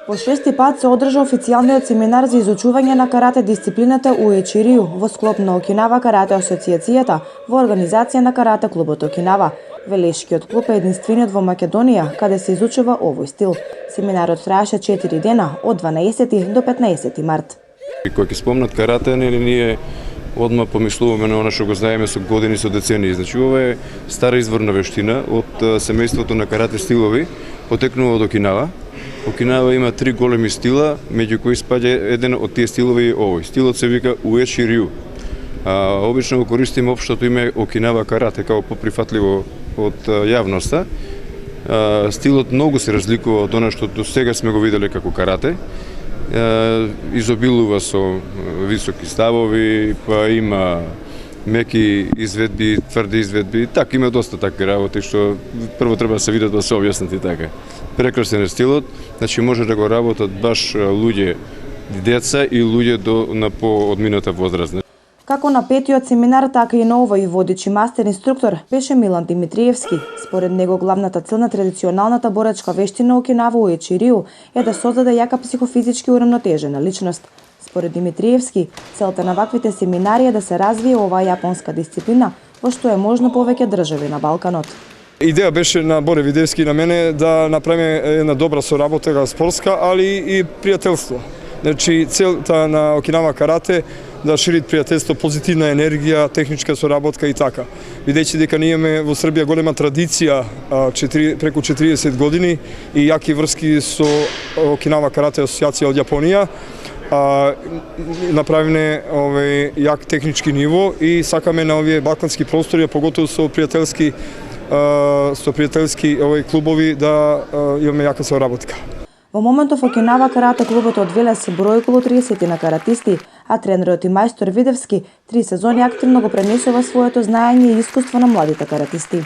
По шести пат се одржа официјалниот семинар за изучување на карате дисциплината Уечи-рю во склоп на Окинава карате асоциацијата во организација на карате клубот Окинава. Велешкиот клуб е единствениот во Македонија каде се изучува овој стил. Семинарот траеше 4 дена од 12 до 15 март. Кога ќе спомнат карате, ние одма помислуваме на она што го знаеме со години, со децении. Значи, ова е стара изворна вештина од семејството на карате стилови, потекнува од Окинава. Окинава има 3 големи стила, меѓу кои спаѓа еден од тие стилови овој. Стилот се вика Уечи-рю. Обично го користиме општото име Окинава карате, као поприфатливо од јавноста. Стилот многу се разликува од она што до сега сме го виделе како карате. Изобилува со високи ставови, па има меки изведби, тврди изведби, така има доста такви работи што прво треба да се видат да се објаснати така. Прекрасен е стилот, значи може да го работат баш луѓе, деца и луѓе на поодмината возраст. Како на петиот семинар, така и на овој водич и мастер инструктор беше Милан Димитриевски. Според него главната цел на традиционалната борачка вештина Окинава Уечи-рю е да создаде јака психофизички урамнотежена личност. Според Димитриевски, целта на ваквите семинари е да се развие оваа јапонска дисциплина, во што е можно повеќе држави на Балканот. Идеја беше на Боре Видевски и на мене да направиме една добра соработа спортска, али и пријателство. Значи, целта на Окинава карате да шири пријателство, позитивна енергија, техничка соработка и така. Бидејќи дека ние имаме во Србија голема традиција, преку 40 години и јаки врски со Окинава карате асоциација од Јапонија, направиме јак технички ниво и сакаме на овие балкански простори, поготово со пријателски клубови да имаме јака соработка. Во моментов Окинава карате клубот од Велес број околу 30 на каратисти, а тренерот и мајстор Видевски 3 сезони активно го пренесува своето знаење и искуство на младите каратисти.